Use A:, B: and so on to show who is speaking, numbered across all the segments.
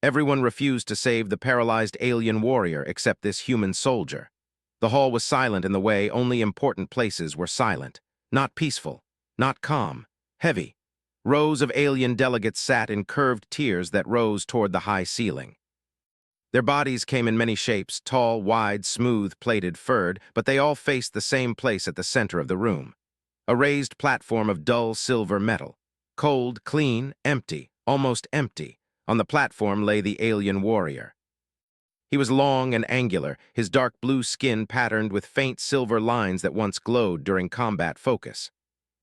A: Everyone refused to save the paralyzed alien warrior except this human soldier. The hall was silent in the way only important places were silent. Not peaceful, not calm, heavy. Rows of alien delegates sat in curved tiers that rose toward the high ceiling. Their bodies came in many shapes, tall, wide, smooth, plated, furred, but they all faced the same place at the center of the room. A raised platform of dull silver metal. Cold, clean, empty, almost empty. On the platform lay the alien warrior. He was long and angular, his dark blue skin patterned with faint silver lines that once glowed during combat focus.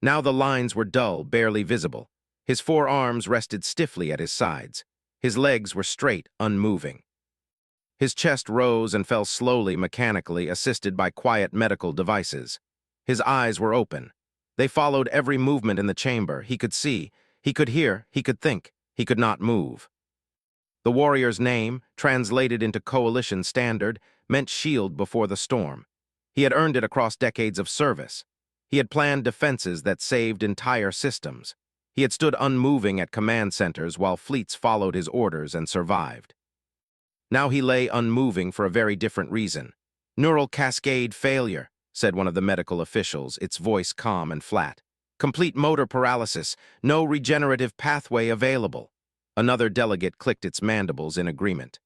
A: Now the lines were dull, barely visible. His forearms rested stiffly at his sides. His legs were straight, unmoving. His chest rose and fell slowly, mechanically, assisted by quiet medical devices. His eyes were open. They followed every movement in the chamber. He could see, he could hear, he could think. He could not move. The warrior's name, translated into coalition standard, meant shield before the storm. He had earned it across decades of service. He had planned defenses that saved entire systems. He had stood unmoving at command centers while fleets followed his orders and survived. Now he lay unmoving for a very different reason. Neural cascade failure, said one of the medical officials, its voice calm and flat. Complete motor paralysis, no regenerative pathway available. Another delegate clicked its mandibles in agreement.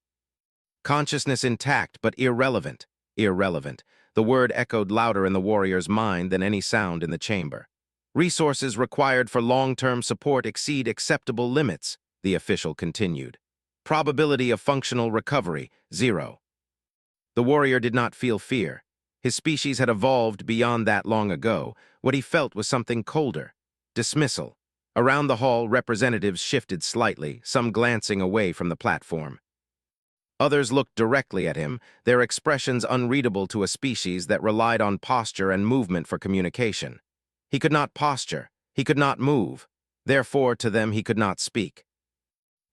A: Consciousness intact, but irrelevant. Irrelevant. The word echoed louder in the warrior's mind than any sound in the chamber. Resources required for long-term support exceed acceptable limits, the official continued. Probability of functional recovery, 0. The warrior did not feel fear. His species had evolved beyond that long ago. What he felt was something colder. Dismissal. Around the hall, representatives shifted slightly, some glancing away from the platform. Others looked directly at him, their expressions unreadable to a species that relied on posture and movement for communication. He could not posture. He could not move. Therefore, to them, he could not speak.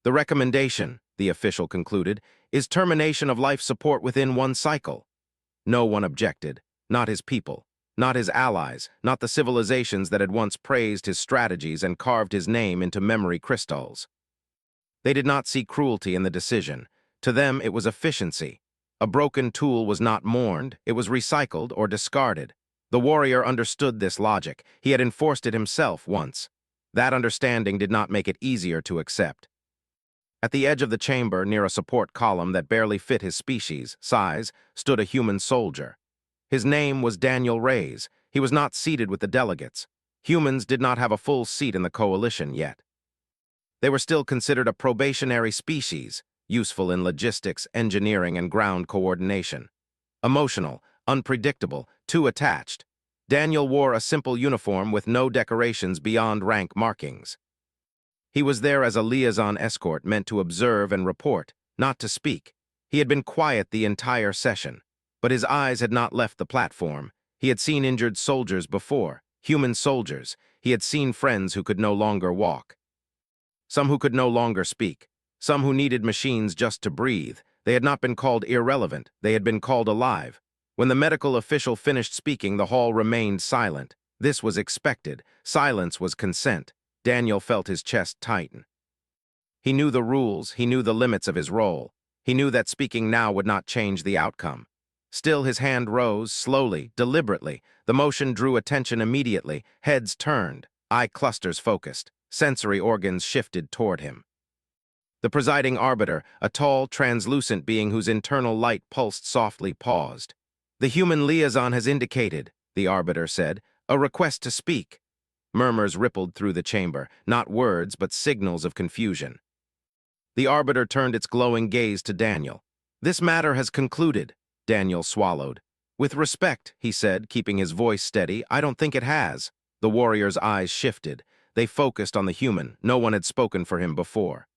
A: The recommendation, the official concluded, is termination of life support within one cycle. No one objected, not his people, not his allies, not the civilizations that had once praised his strategies and carved his name into memory crystals. They did not see cruelty in the decision. To them, it was efficiency. A broken tool was not mourned, it was recycled or discarded. The warrior understood this logic. He had enforced it himself once. That understanding did not make it easier to accept. At the edge of the chamber, near a support column that barely fit his species, size, stood a human soldier. His name was Daniel Reyes. He was not seated with the delegates. Humans did not have a full seat in the coalition yet. They were still considered a probationary species, useful in logistics, engineering, and ground coordination. Emotional, unpredictable, too attached. Daniel wore a simple uniform with no decorations beyond rank markings. He was there as a liaison escort meant to observe and report, not to speak. He had been quiet the entire session, but his eyes had not left the platform. He had seen injured soldiers before, human soldiers. He had seen friends who could no longer walk. Some who could no longer speak. Some who needed machines just to breathe. They had not been called irrelevant. They had been called alive. When the medical official finished speaking, the hall remained silent. This was expected. Silence was consent. Daniel felt his chest tighten. He knew the rules, he knew the limits of his role. He knew that speaking now would not change the outcome. Still, his hand rose, slowly, deliberately. The motion drew attention immediately. Heads turned, eye clusters focused, sensory organs shifted toward him. The presiding arbiter, a tall, translucent being whose internal light pulsed softly, paused. "The human liaison has indicated," the arbiter said, "a request to speak." Murmurs rippled through the chamber, not words, but signals of confusion. The arbiter turned its glowing gaze to Daniel. "This matter has concluded," Daniel swallowed. "With respect," he said, keeping his voice steady, "I don't think it has." The warrior's eyes shifted. They focused on the human. No one had spoken for him before.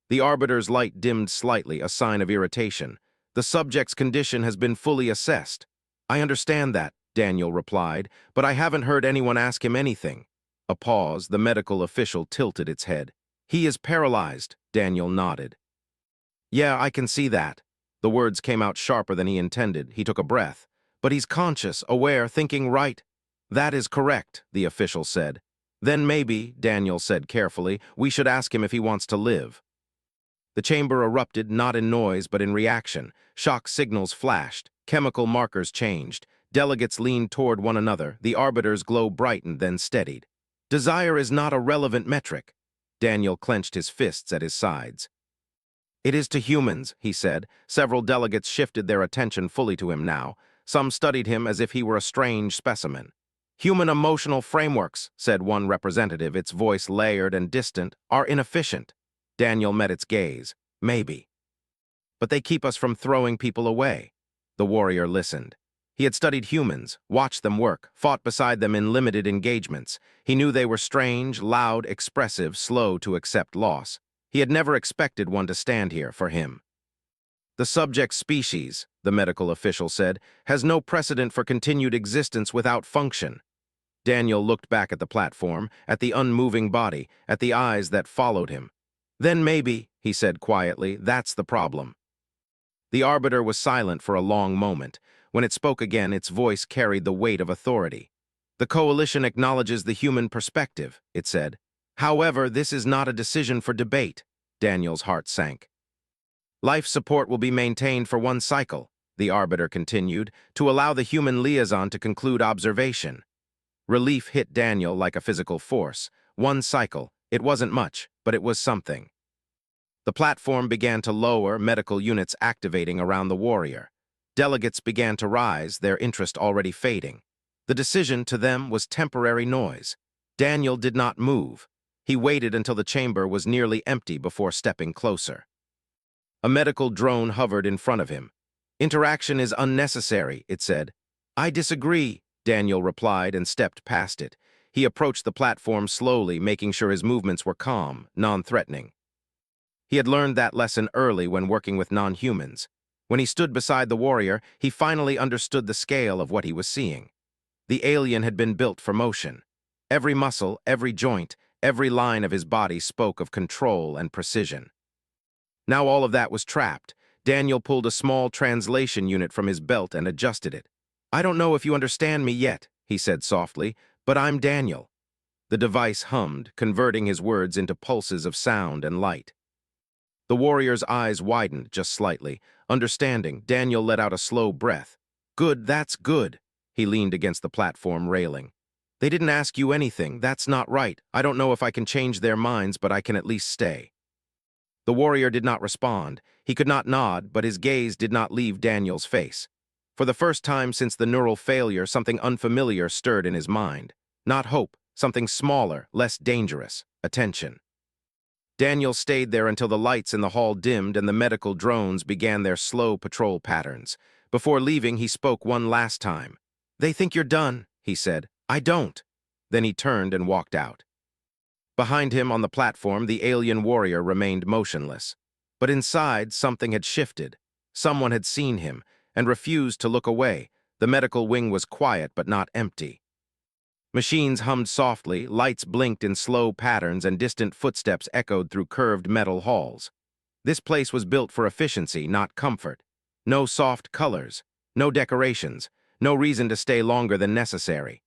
A: The arbiter's light dimmed slightly, a sign of irritation. "The subject's condition has been fully assessed." "I understand that," Daniel replied, "but I haven't heard anyone ask him anything." A pause, the medical official tilted its head. "He is paralyzed," Daniel nodded. "Yeah, I can see that." The words came out sharper than he intended. He took a breath. "But he's conscious, aware, thinking right." "That is correct," the official said. "Then maybe," Daniel said carefully, "we should ask him if he wants to live." The chamber erupted not in noise but in reaction. Shock signals flashed. Chemical markers changed. Delegates leaned toward one another. The arbiter's glow brightened, then steadied. Desire is not a relevant metric. Daniel clenched his fists at his sides. It is to humans, he said. Several delegates shifted their attention fully to him now. Some studied him as if he were a strange specimen. Human emotional frameworks, said one representative, its voice layered and distant, are inefficient. Daniel met its gaze. Maybe. But they keep us from throwing people away. The warrior listened. He had studied humans, watched them work, fought beside them in limited engagements. He knew they were strange, loud, expressive, slow to accept loss. He had never expected one to stand here for him. The subject species, the medical official said, has no precedent for continued existence without function. Daniel looked back at the platform, at the unmoving body, at the eyes that followed him. Then maybe, he said quietly, that's the problem. The arbiter was silent for a long moment. When it spoke again, its voice carried the weight of authority. The coalition acknowledges the human perspective, it said. However, this is not a decision for debate. Daniel's heart sank. Life support will be maintained for one cycle, the arbiter continued, to allow the human liaison to conclude observation. Relief hit Daniel like a physical force. One cycle. It wasn't much, but it was something. The platform began to lower, medical units activating around the warrior. Delegates began to rise, their interest already fading. The decision to them was temporary noise. Daniel did not move. He waited until the chamber was nearly empty before stepping closer. A medical drone hovered in front of him. Interaction is unnecessary, it said. I disagree, Daniel replied and stepped past it. He approached the platform slowly, making sure his movements were calm, non-threatening. He had learned that lesson early when working with non-humans. When he stood beside the warrior, he finally understood the scale of what he was seeing. The alien had been built for motion. Every muscle, every joint, every line of his body spoke of control and precision. Now all of that was trapped. Daniel pulled a small translation unit from his belt and adjusted it. I don't know if you understand me yet, he said softly, but I'm Daniel. The device hummed, converting his words into pulses of sound and light. The warrior's eyes widened just slightly. Understanding, Daniel let out a slow breath. Good, that's good. He leaned against the platform railing. They didn't ask you anything. That's not right. I don't know if I can change their minds, but I can at least stay. The warrior did not respond. He could not nod, but his gaze did not leave Daniel's face. For the first time since the neural failure, something unfamiliar stirred in his mind. Not hope, something smaller, less dangerous. Attention. Daniel stayed there until the lights in the hall dimmed and the medical drones began their slow patrol patterns. Before leaving, he spoke one last time. They think you're done, he said. I don't. Then he turned and walked out. Behind him on the platform, the alien warrior remained motionless. But inside, something had shifted. Someone had seen him and refused to look away. The medical wing was quiet but not empty. Machines hummed softly, lights blinked in slow patterns, and distant footsteps echoed through curved metal halls. This place was built for efficiency, not comfort. No soft colors, no decorations, no reason to stay longer than necessary.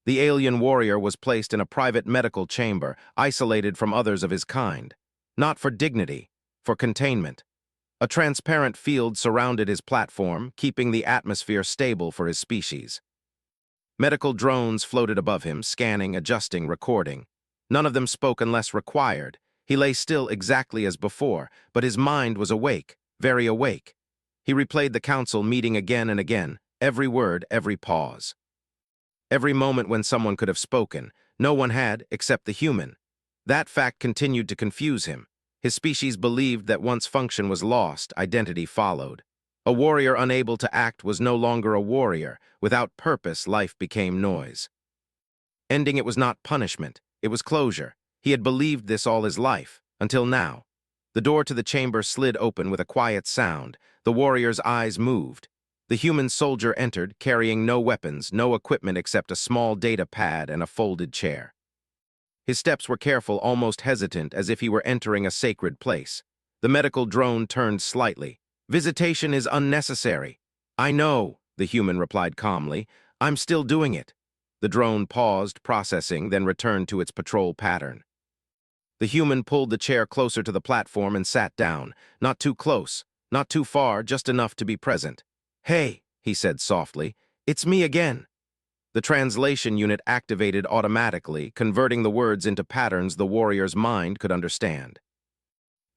A: The alien warrior was placed in a private medical chamber, isolated from others of his kind. Not for dignity, for containment. A transparent field surrounded his platform, keeping the atmosphere stable for his species. Medical drones floated above him, scanning, adjusting, recording. None of them spoke unless required. He lay still exactly as before, but his mind was awake, very awake. He replayed the council meeting again and again, every word, every pause. Every moment when someone could have spoken, no one had except the human. That fact continued to confuse him. His species believed that once function was lost, identity followed. A warrior unable to act was no longer a warrior. Without purpose, life became noise. Ending it was not punishment, it was closure. He had believed this all his life, until now. The door to the chamber slid open with a quiet sound. The warrior's eyes moved. The human soldier entered, carrying no weapons, no equipment except a small data pad and a folded chair. His steps were careful, almost hesitant, as if he were entering a sacred place. The medical drone turned slightly. Visitation is unnecessary. I know, the human replied calmly. I'm still doing it. The drone paused, processing, then returned to its patrol pattern. The human pulled the chair closer to the platform and sat down. Not too close, not too far, just enough to be present. "Hey," he said softly, "it's me again." The translation unit activated automatically, converting the words into patterns the warrior's mind could understand.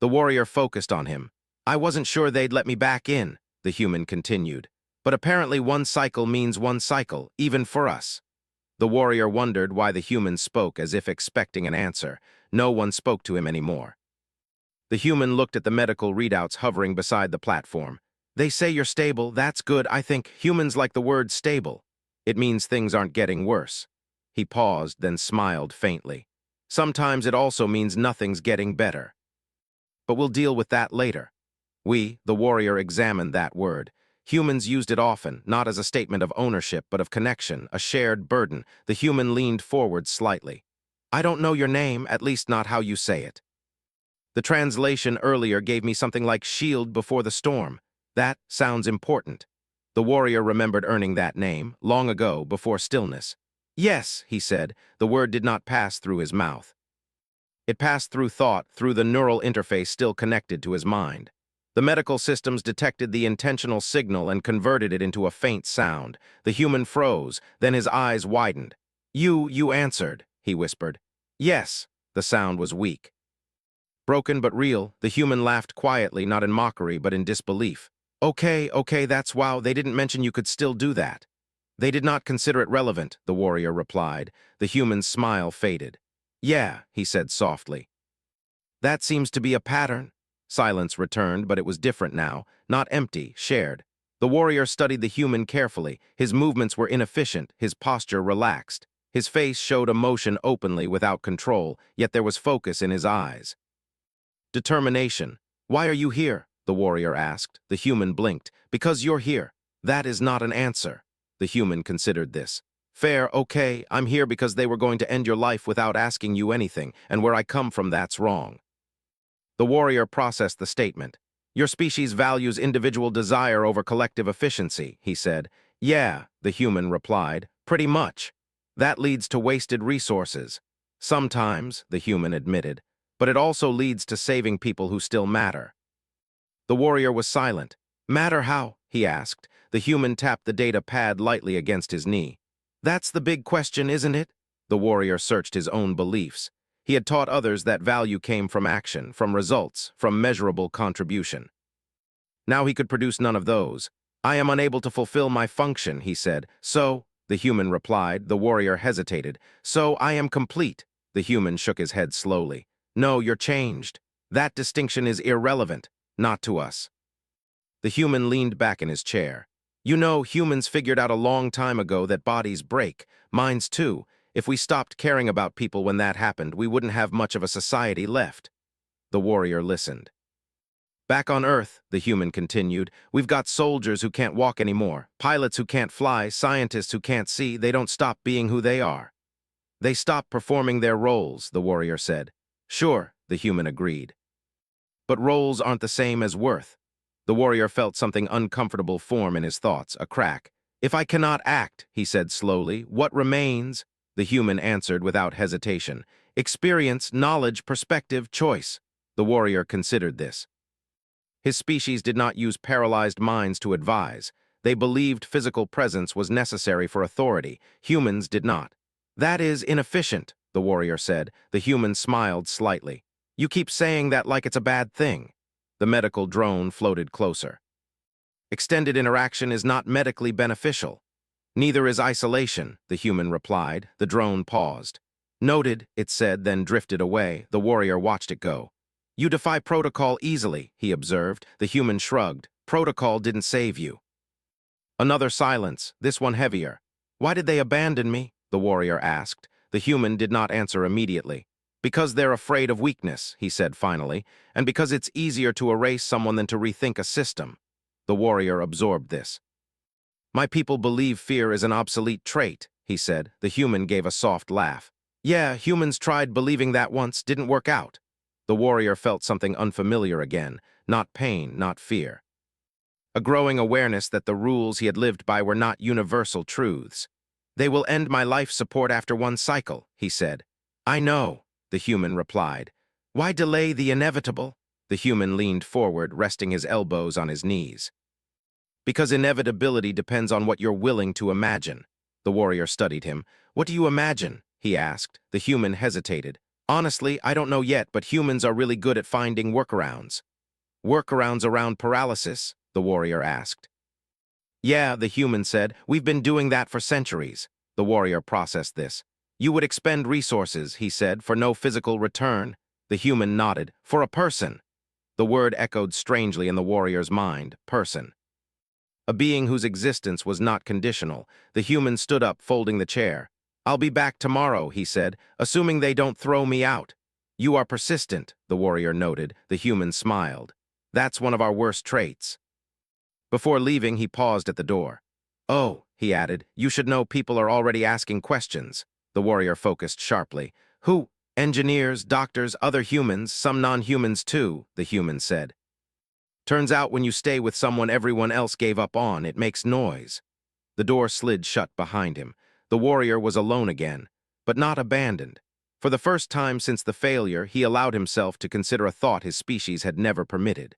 A: The warrior focused on him. "I wasn't sure they'd let me back in," the human continued. "But apparently one cycle means one cycle, even for us." The warrior wondered why the human spoke as if expecting an answer. No one spoke to him anymore. The human looked at the medical readouts hovering beside the platform. "They say you're stable, that's good. I think humans like the word stable. It means things aren't getting worse." He paused, then smiled faintly. "Sometimes it also means nothing's getting better. But we'll deal with that later." We, the warrior, examined that word. Humans used it often, not as a statement of ownership, but of connection, a shared burden. The human leaned forward slightly. "I don't know your name, at least not how you say it. The translation earlier gave me something like shield before the storm. That sounds important." The warrior remembered earning that name, long ago, before stillness. "Yes," he said. The word did not pass through his mouth. It passed through thought, through the neural interface still connected to his mind. The medical systems detected the intentional signal and converted it into a faint sound. The human froze, then his eyes widened. You answered," he whispered. "Yes." The sound was weak. Broken but real, the human laughed quietly, not in mockery, but in disbelief. Okay, that's wow, they didn't mention you could still do that." "They did not consider it relevant," the warrior replied. The human's smile faded. "Yeah," he said softly. "That seems to be a pattern." Silence returned, but it was different now, not empty, shared. The warrior studied the human carefully. His movements were inefficient, his posture relaxed. His face showed emotion openly, without control, yet there was focus in his eyes. Determination. "Why are you here?" the warrior asked. The human blinked. "Because you're here." "That is not an answer." The human considered this. "Fair, okay, I'm here because they were going to end your life without asking you anything, and where I come from, that's wrong." The warrior processed the statement. "Your species values individual desire over collective efficiency," he said. "Yeah," the human replied, "pretty much. That leads to wasted resources." "Sometimes," the human admitted, "but it also leads to saving people who still matter." The warrior was silent. "Matter how?" he asked. The human tapped the data pad lightly against his knee. "That's the big question, isn't it?" The warrior searched his own beliefs. He had taught others that value came from action, from results, from measurable contribution. Now he could produce none of those. "I am unable to fulfill my function," he said. "So," the human replied. The warrior hesitated. "So I am complete." The human shook his head slowly. "No, you're changed. That distinction is irrelevant. Not to us." The human leaned back in his chair. "You know, humans figured out a long time ago that bodies break. Minds too. If we stopped caring about people when that happened, we wouldn't have much of a society left." The warrior listened. "Back on Earth," the human continued, "we've got soldiers who can't walk anymore, pilots who can't fly, scientists who can't see. They don't stop being who they are. They stop performing their roles," the warrior said. "Sure," the human agreed. "But roles aren't the same as worth." The warrior felt something uncomfortable form in his thoughts, a crack. "If I cannot act," he said slowly, "what remains?" The human answered without hesitation. "Experience, knowledge, perspective, choice." The warrior considered this. His species did not use paralyzed minds to advise. They believed physical presence was necessary for authority. Humans did not. "That is inefficient," the warrior said. The human smiled slightly. "You keep saying that like it's a bad thing." The medical drone floated closer. "Extended interaction is not medically beneficial." "Neither is isolation," the human replied. The drone paused. "Noted," it said, then drifted away. The warrior watched it go. "You defy protocol easily," he observed. The human shrugged. "Protocol didn't save you." Another silence, this one heavier. "Why did they abandon me?" the warrior asked. The human did not answer immediately. "Because they're afraid of weakness," he said finally, "and because it's easier to erase someone than to rethink a system." The warrior absorbed this. "My people believe fear is an obsolete trait," he said. The human gave a soft laugh. "Yeah, humans tried believing that once, didn't work out." The warrior felt something unfamiliar again, not pain, not fear. A growing awareness that the rules he had lived by were not universal truths. "They will end my life support after one cycle," he said. "I know," the human replied. Why delay the inevitable? The human leaned forward, resting his elbows on his knees. Because inevitability depends on what you're willing to imagine. The warrior studied him. What do you imagine? He asked. The human hesitated. Honestly, I don't know yet, but humans are really good at finding workarounds. Workarounds around paralysis? The warrior asked. Yeah, the human said. We've been doing that for centuries. The warrior processed this. You would expend resources, he said, for no physical return. The human nodded. For a person. The word echoed strangely in the warrior's mind. Person. A being whose existence was not conditional. The human stood up, folding the chair. I'll be back tomorrow, he said, assuming they don't throw me out. You are persistent, the warrior noted. The human smiled. That's one of our worst traits. Before leaving, he paused at the door. Oh, he added, you should know people are already asking questions. The warrior focused sharply. Who? Engineers, doctors, other humans, some non-humans too, the human said. Turns out when you stay with someone everyone else gave up on, it makes noise. The door slid shut behind him. The warrior was alone again, but not abandoned. For the first time since the failure, he allowed himself to consider a thought his species had never permitted.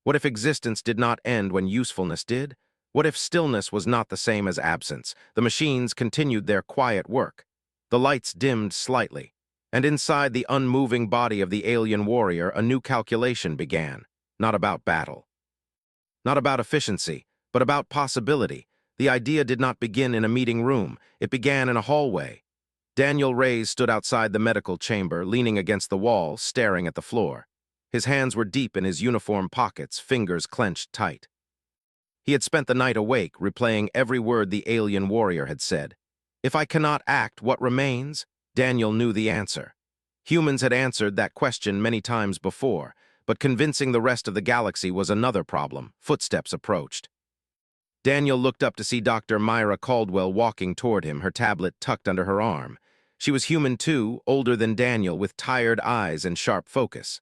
A: What if existence did not end when usefulness did? What if stillness was not the same as absence? The machines continued their quiet work. The lights dimmed slightly, and inside the unmoving body of the alien warrior, a new calculation began. Not about battle. Not about efficiency, but about possibility. The idea did not begin in a meeting room. It began in a hallway. Daniel Reyes stood outside the medical chamber, leaning against the wall, staring at the floor. His hands were deep in his uniform pockets, fingers clenched tight. He had spent the night awake, replaying every word the alien warrior had said. If I cannot act, what remains? Daniel knew the answer. Humans had answered that question many times before, but convincing the rest of the galaxy was another problem. Footsteps approached. Daniel looked up to see Dr. Myra Caldwell walking toward him, her tablet tucked under her arm. She was human too, older than Daniel, with tired eyes and sharp focus.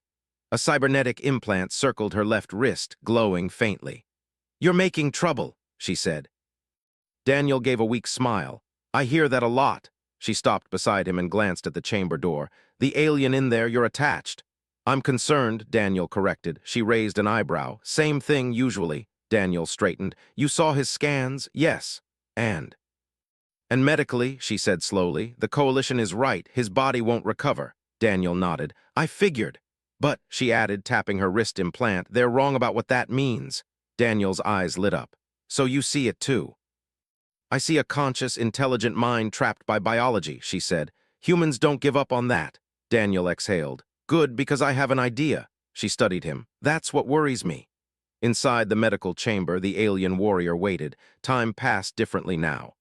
A: A cybernetic implant circled her left wrist, glowing faintly. You're making trouble, she said. Daniel gave a weak smile. I hear that a lot. She stopped beside him and glanced at the chamber door. The alien in there, you're attached. I'm concerned, Daniel corrected. She raised an eyebrow. Same thing, usually. Daniel straightened. You saw his scans? Yes. And medically, she said slowly, the coalition is right. His body won't recover. Daniel nodded. I figured. But, she added, tapping her wrist implant, they're wrong about what that means. Daniel's eyes lit up. So you see it too. I see a conscious, intelligent mind trapped by biology, she said. Humans don't give up on that. Daniel exhaled. Good, because I have an idea. She studied him. That's what worries me. Inside the medical chamber, the alien warrior waited. Time passed differently now.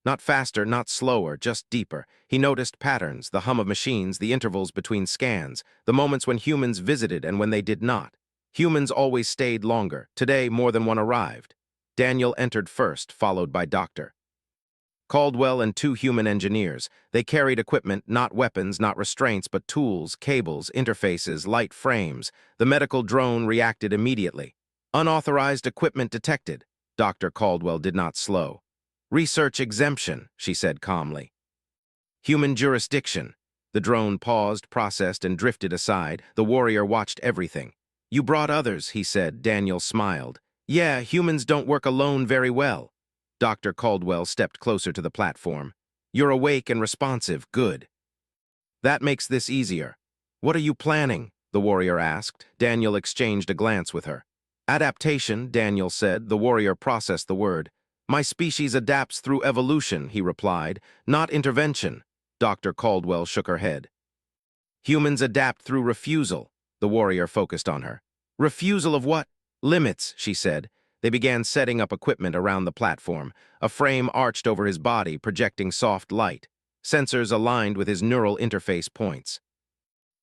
A: Not faster, not slower, just deeper. He noticed patterns, the hum of machines, the intervals between scans, the moments when humans visited and when they did not. Humans always stayed longer. Today, more than one arrived. Daniel entered first, followed by Dr. Caldwell and two human engineers. They carried equipment, not weapons, not restraints, but tools, cables, interfaces, light frames. The medical drone reacted immediately. Unauthorized equipment detected. Dr. Caldwell did not slow. Research exemption, she said calmly. Human jurisdiction. The drone paused, processed, and drifted aside. The warrior watched everything. You brought others, he said. Daniel smiled. Yeah, humans don't work alone very well. Dr. Caldwell stepped closer to the platform. You're awake and responsive. Good. That makes this easier. What are you planning? The warrior asked. Daniel exchanged a glance with her. Adaptation, Daniel said. The warrior processed the word. My species adapts through evolution, he replied, not intervention. Dr. Caldwell shook her head. Humans adapt through refusal. The warrior focused on her. Refusal of what? Limits, she said. They began setting up equipment around the platform. A frame arched over his body, projecting soft light. Sensors aligned with his neural interface points.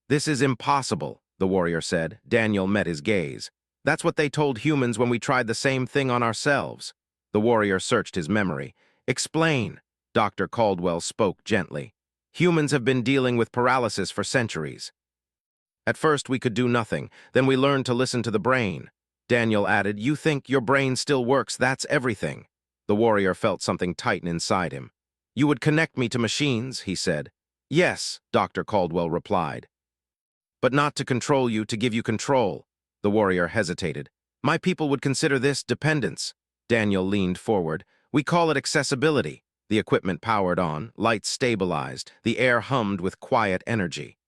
A: This is impossible, the warrior said. Daniel met his gaze. That's what they told humans when we tried the same thing on ourselves. The warrior searched his memory. Explain. Dr. Caldwell spoke gently. Humans have been dealing with paralysis for centuries. At first we could do nothing. Then we learned to listen to the brain. Daniel added, you think your brain still works, that's everything. The warrior felt something tighten inside him. You would connect me to machines, he said. Yes, Dr. Caldwell replied. But not to control you, to give you control. The warrior hesitated. My people would consider this dependence. Daniel leaned forward. We call it accessibility. The equipment powered on, lights stabilized, the air hummed with quiet energy.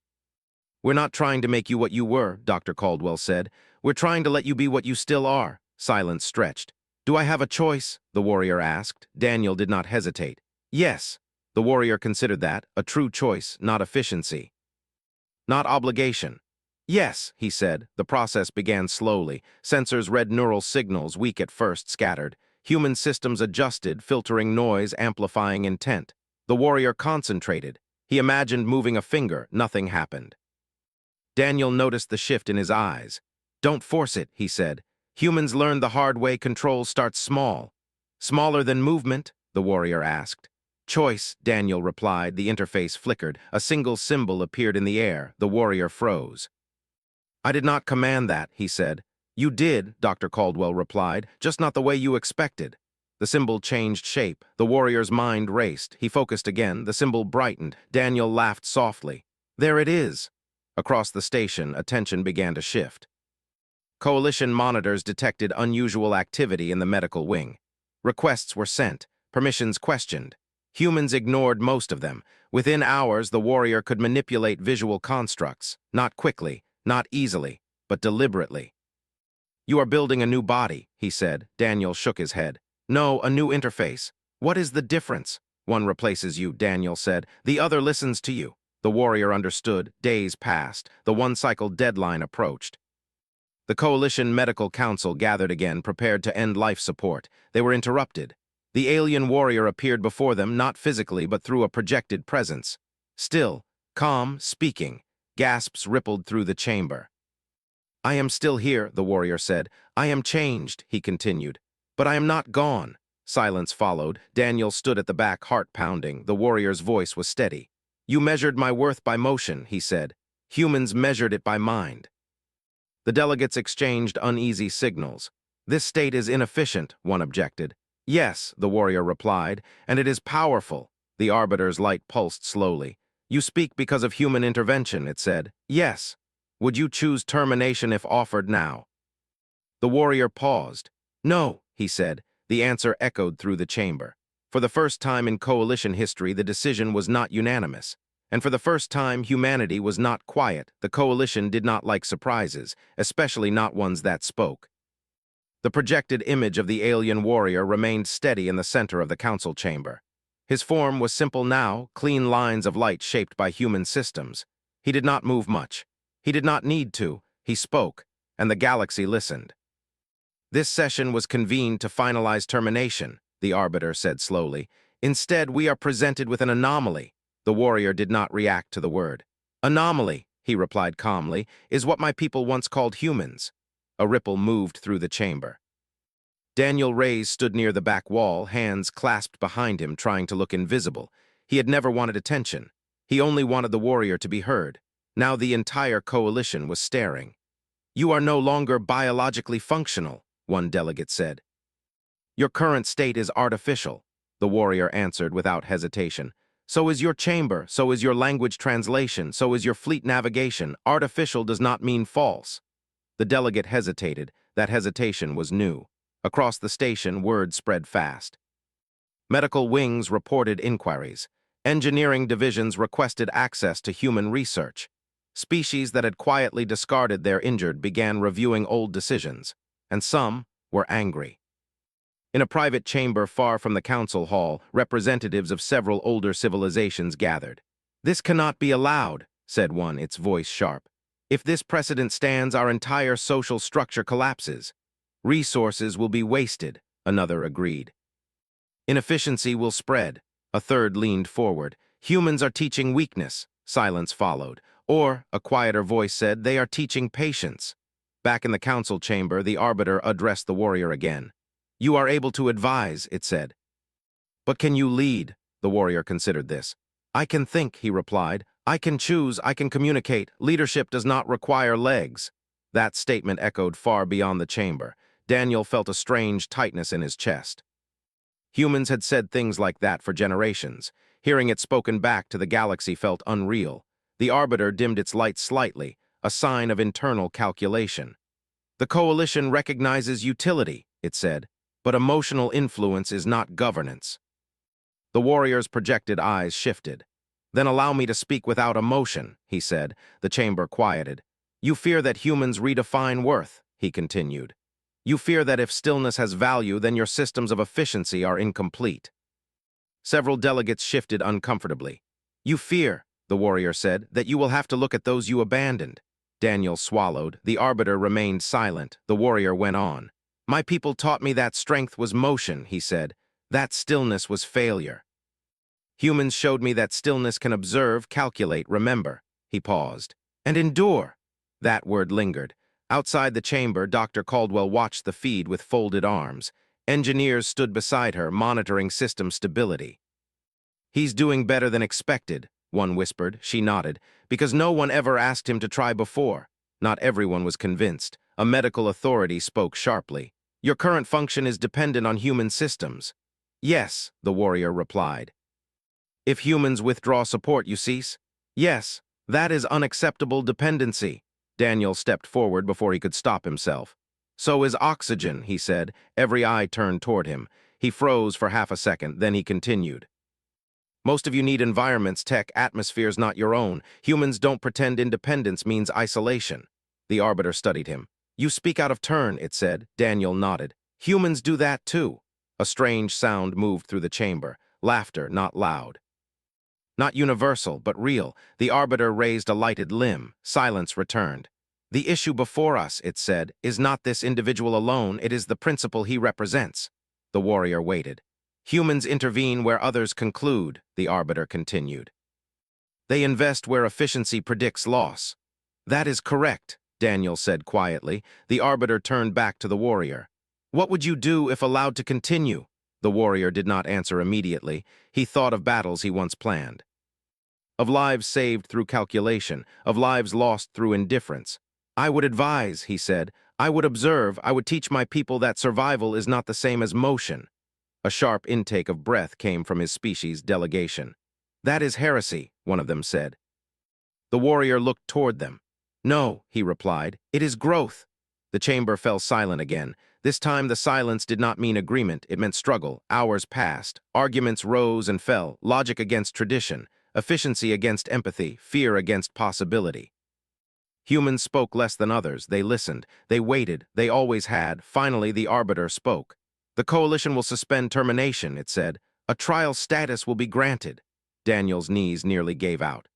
A: We're not trying to make you what you were, Dr. Caldwell said. We're trying to let you be what you still are. Silence stretched. Do I have a choice? The warrior asked. Daniel did not hesitate. Yes. The warrior considered that a true choice, not efficiency. Not obligation. Yes, he said. The process began slowly. Sensors read neural signals, weak at first, scattered. Human systems adjusted, filtering noise, amplifying intent. The warrior concentrated. He imagined moving a finger. Nothing happened. Daniel noticed the shift in his eyes. Don't force it, he said. Humans learn the hard way. Control starts small. Smaller than movement? The warrior asked. Choice, Daniel replied. The interface flickered. A single symbol appeared in the air. The warrior froze. I did not command that, he said. You did, Dr. Caldwell replied, just not the way you expected. The symbol changed shape. The warrior's mind raced. He focused again. The symbol brightened. Daniel laughed softly. There it is. Across the station, attention began to shift. Coalition monitors detected unusual activity in the medical wing. Requests were sent, permissions questioned. Humans ignored most of them. Within hours, the warrior could manipulate visual constructs, not quickly, not easily, but deliberately. You are building a new body, he said. Daniel shook his head. No, a new interface. What is the difference? One replaces you, Daniel said. The other listens to you. The warrior understood. Days passed. The one-cycle deadline approached. The Coalition Medical Council gathered again, prepared to end life support. They were interrupted. The alien warrior appeared before them, not physically, but through a projected presence. Still, calm, speaking. Gasps rippled through the chamber. I am still here, the warrior said. I am changed, he continued. But I am not gone. Silence followed. Daniel stood at the back, heart pounding. The warrior's voice was steady. You measured my worth by motion, he said. Humans measured it by mind. The delegates exchanged uneasy signals. This state is inefficient, one objected. Yes, the warrior replied, and it is powerful. The arbiter's light pulsed slowly. You speak because of human intervention, it said. Yes. Would you choose termination if offered now? The warrior paused. No, he said. The answer echoed through the chamber. For the first time in coalition history, the decision was not unanimous. And for the first time, humanity was not quiet. The coalition did not like surprises, especially not ones that spoke. The projected image of the alien warrior remained steady in the center of the council chamber. His form was simple now, clean lines of light shaped by human systems. He did not move much. He did not need to. He spoke, and the galaxy listened. This session was convened to finalize termination, the arbiter said slowly. Instead, we are presented with an anomaly. The warrior did not react to the word. Anomaly, he replied calmly, is what my people once called humans. A ripple moved through the chamber. Daniel Reyes stood near the back wall, hands clasped behind him, trying to look invisible. He had never wanted attention. He only wanted the warrior to be heard. Now the entire coalition was staring. You are no longer biologically functional, one delegate said. Your current state is artificial, the warrior answered without hesitation. So is your chamber, so is your language translation, so is your fleet navigation. Artificial does not mean false. The delegate hesitated. That hesitation was new. Across the station, word spread fast. Medical wings reported inquiries. Engineering divisions requested access to human research. Species that had quietly discarded their injured began reviewing old decisions, and some were angry. In a private chamber far from the council hall, representatives of several older civilizations gathered. This cannot be allowed, said one, its voice sharp. If this precedent stands, our entire social structure collapses. Resources will be wasted, another agreed. Inefficiency will spread, a third leaned forward. Humans are teaching weakness, silence followed. Or, a quieter voice said, they are teaching patience. Back in the council chamber, the arbiter addressed the warrior again. You are able to advise, it said. But can you lead? The warrior considered this. I can think, he replied. I can choose, I can communicate. Leadership does not require legs. That statement echoed far beyond the chamber. Daniel felt a strange tightness in his chest. Humans had said things like that for generations. Hearing it spoken back to the galaxy felt unreal. The arbiter dimmed its light slightly. a sign of internal calculation. The coalition recognizes utility, it said, but emotional influence is not governance. The warrior's projected eyes shifted. Then allow me to speak without emotion, he said. The chamber quieted. You fear that humans redefine worth, he continued. You fear that if stillness has value, then your systems of efficiency are incomplete. Several delegates shifted uncomfortably. You fear, the warrior said, that you will have to look at those you abandoned. Daniel swallowed. The arbiter remained silent. The warrior went on. My people taught me that strength was motion, he said. That stillness was failure. Humans showed me that stillness can observe, calculate, remember. He paused. And endure. That word lingered. Outside the chamber, Dr. Caldwell watched the feed with folded arms. Engineers stood beside her, monitoring system stability. He's doing better than expected, one whispered. She nodded. Because no one ever asked him to try before. Not everyone was convinced. A medical authority spoke sharply. Your current function is dependent on human systems. Yes, the warrior replied. If humans withdraw support, you cease? Yes, that is unacceptable dependency. Daniel stepped forward before he could stop himself. So is oxygen, he said. Every eye turned toward him. He froze for half a second, then he continued. Most of you need environments, tech, atmospheres not your own. Humans don't pretend independence means isolation. The arbiter studied him. You speak out of turn, it said. Daniel nodded. Humans do that too. A strange sound moved through the chamber. Laughter, not loud. Not universal, but real. The arbiter raised a lighted limb. Silence returned. The issue before us, it said, is not this individual alone, it is the principle he represents. The warrior waited. Humans intervene where others conclude, the arbiter continued. They invest where efficiency predicts loss. That is correct, Daniel said quietly. The arbiter turned back to the warrior. What would you do if allowed to continue? The warrior did not answer immediately. He thought of battles he once planned. Of lives saved through calculation, of lives lost through indifference. I would advise, he said. I would observe, I would teach my people that survival is not the same as motion. A sharp intake of breath came from his species' delegation. That is heresy, one of them said. The warrior looked toward them. No, he replied, it is growth. The chamber fell silent again. This time the silence did not mean agreement, it meant struggle. Hours passed. Arguments rose and fell, logic against tradition, efficiency against empathy, fear against possibility. Humans spoke less than others. They listened. They waited. They always had. Finally, the arbiter spoke. The coalition will suspend termination, it said. A trial status will be granted. Daniel's knees nearly gave out.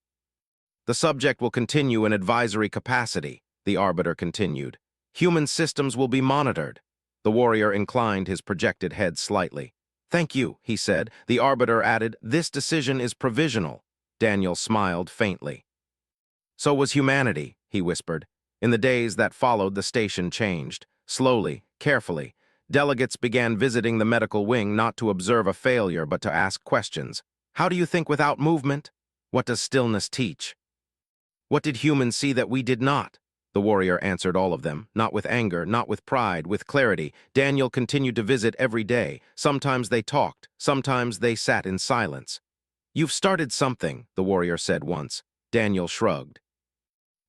A: The subject will continue in advisory capacity, the arbiter continued. Human systems will be monitored. The warrior inclined his projected head slightly. Thank you, he said. The arbiter added, this decision is provisional. Daniel smiled faintly. So was humanity, he whispered. In the days that followed, the station changed. Slowly, carefully. Delegates began visiting the medical wing not to observe a failure but to ask questions. How do you think without movement? What does stillness teach? What did humans see that we did not? The warrior answered all of them, not with anger, not with pride, with clarity. Daniel continued to visit every day. Sometimes they talked, sometimes they sat in silence. You've started something, the warrior said once. Daniel shrugged.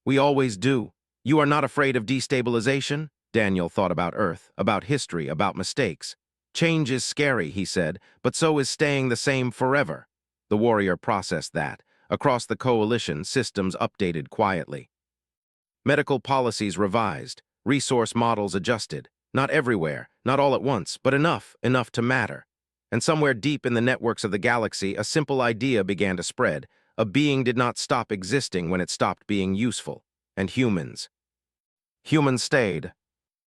A: We always do. You are not afraid of destabilization? Daniel thought about Earth, about history, about mistakes. Change is scary, he said, but so is staying the same forever. The warrior processed that. Across the coalition, systems updated quietly. Medical policies revised, resource models adjusted. Not everywhere, not all at once, but enough to matter. And somewhere deep in the networks of the galaxy, a simple idea began to spread. A being did not stop existing when it stopped being useful. And humans. Humans stayed.